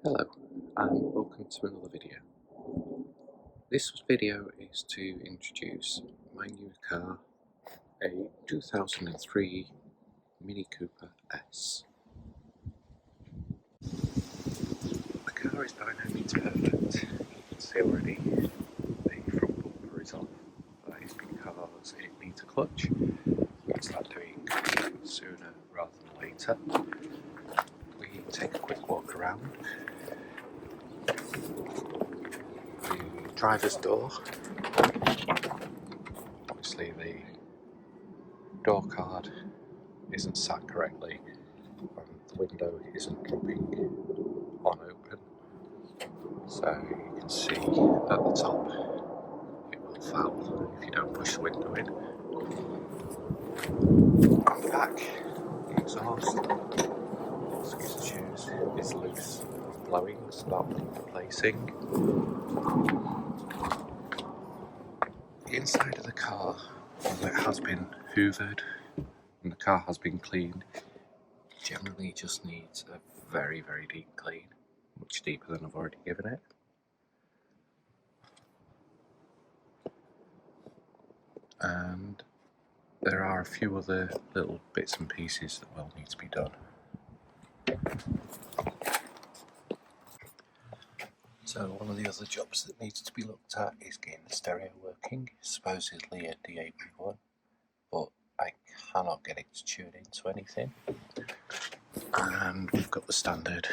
Hello and welcome to another video. This video is to introduce my new car, a 2003 Mini Cooper S. The car is by no means perfect. You can see already the front bumper is off. That is because it needs a clutch. It's like doing sooner rather than later. We take a quick walk around. The driver's door. Obviously the door card isn't sat correctly and the window isn't dropping on open, so you can see at the top it will foul if you don't push the window in. On the back, the exhaust, excuse the shoes, is loose and blowing, so that will need replacing. The inside of the car, although it has been hoovered and the car has been cleaned, generally just needs a very deep clean, much deeper than I've already given it. And there are a few other little bits and pieces that will need to be done. So one of the other jobs that needs to be looked at is getting the stereo working, supposedly a D8V1, but I cannot get it to tune into anything. And we've got the standard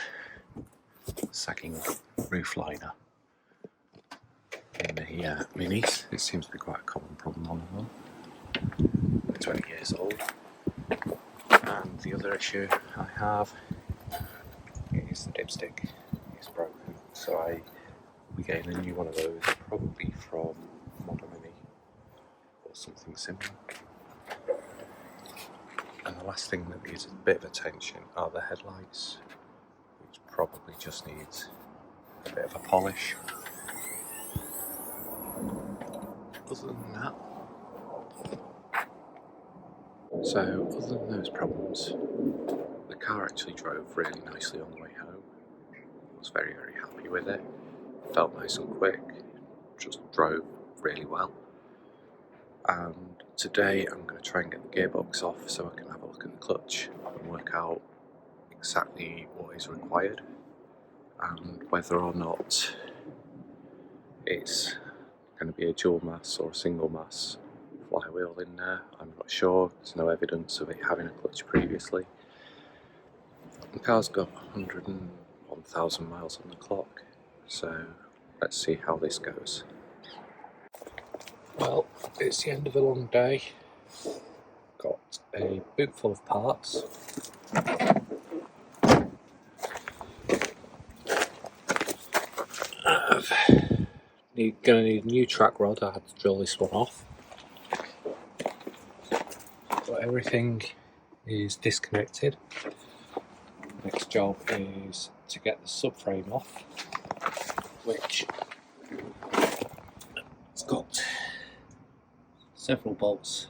sagging roof liner. In the Minis, it seems to be quite a common problem on them. They're 20 years old. And the other issue I have is the dipstick is broken, so we getting a new one of those, probably from Model Mini or something similar. And the last thing that needs a bit of attention are the headlights, which probably just needs a bit of a polish. Other than that, other than those problems, the car actually drove really nicely on the way home. I was very happy with it. Felt nice and quick, just drove really well. And today I'm going to try and get the gearbox off so I can have a look at the clutch and work out exactly what is required and whether or not it's going to be a dual mass or a single mass flywheel in there. I'm not sure, there's no evidence of it having a clutch previously. The car's got 101,000 miles on the clock, so let's see how this goes. Well, it's the end of a long day. Got a boot full of parts. Gonna need a new track rod. I had to drill this one off. But everything is disconnected. Next job is to get the subframe off, which it's got several bolts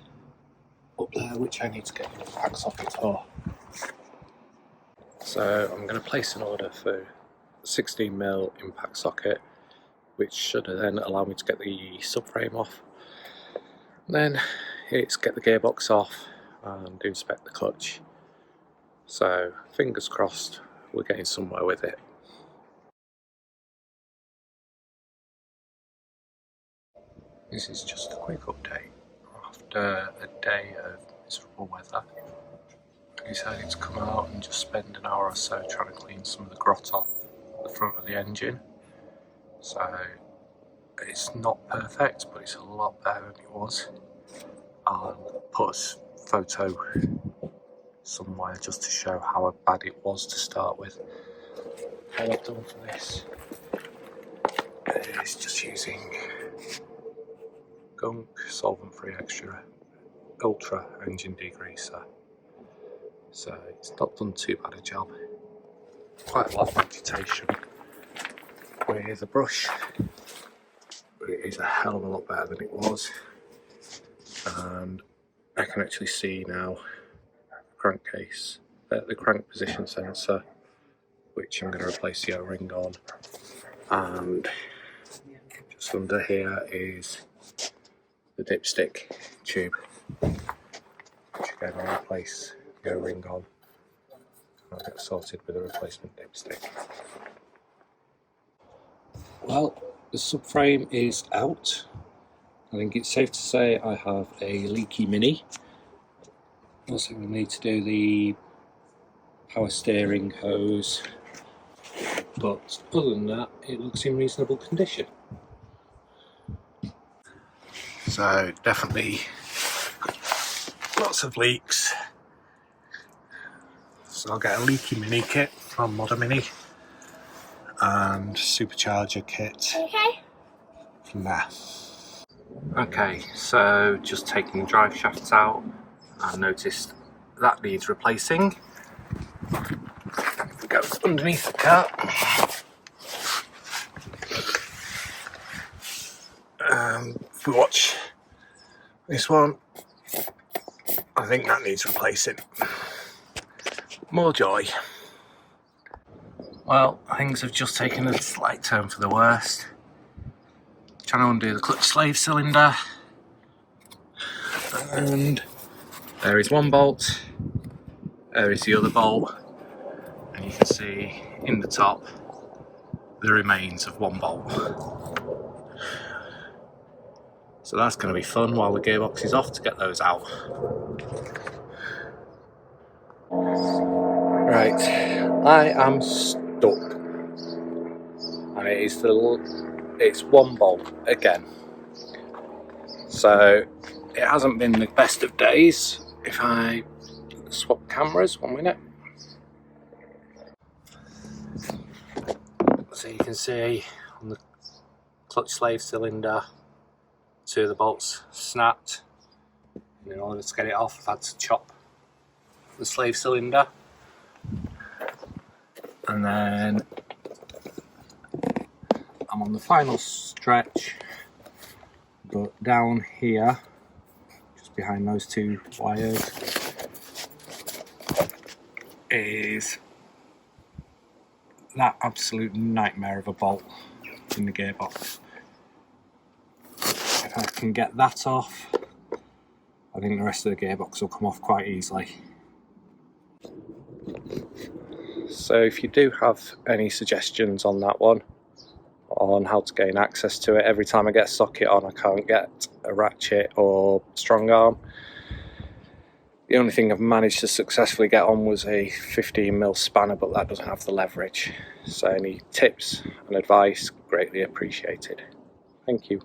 up there which I need to get an impact socket for. So I'm going to place an order for a 16mm impact socket, which should then allow me to get the subframe off. Then it's get the gearbox off and inspect the clutch. So fingers crossed we're getting somewhere with it. This is just a quick update. After a day of miserable weather, I decided to come out and just spend an hour or so trying to clean some of the grot off the front of the engine. So it's not perfect, but it's a lot better than it was. I'll put a photo somewhere just to show how bad it was to start with. What I've done for this is just using Gunk solvent-free extra ultra engine degreaser. So it's not done too bad a job. Quite a lot of agitation with the brush, but it is a hell of a lot better than it was. And I can actually see now the crankcase, the crank position sensor which I'm going to replace the O-ring on, and just under here is the dipstick tube, which again I'll replace the O-ring on. I'll get sorted with a replacement dipstick. Well, the subframe is out. I think it's safe to say I have a leaky Mini. Also we'll need to do the power steering hose, but other than that it looks in reasonable condition. So definitely lots of leaks. So I'll get a leaky Mini kit from Modern Mini and supercharger kit from there. Okay, so just taking the drive shafts out, I noticed that needs replacing. If we go underneath the car, if we watch this one, I think that needs replacing. More joy. Well, things have just taken a slight turn for the worst. Trying to undo the clutch slave cylinder, and there is one bolt, there is the other bolt, and you can see in the top the remains of one bolt. So that's going to be fun while the gearbox is off to get those out. Right, I am stuck, and it's one bolt again. So it hasn't been the best of days. If I swap cameras, 1 minute. So you can see on the clutch slave cylinder, 2 of the bolts snapped. And in order to get it off, I've had to chop the slave cylinder. And then I'm on the final stretch, but down here, just behind those 2 wires, is that absolute nightmare of a bolt in the gearbox. If I can get that off, I think the rest of the gearbox will come off quite easily. So if you do have any suggestions on that one, on how to gain access to it, every time I get a socket on I can't get a ratchet or strong arm. The only thing I've managed to successfully get on was a 15mm spanner, but that doesn't have the leverage. So any tips and advice, greatly appreciated. Thank you.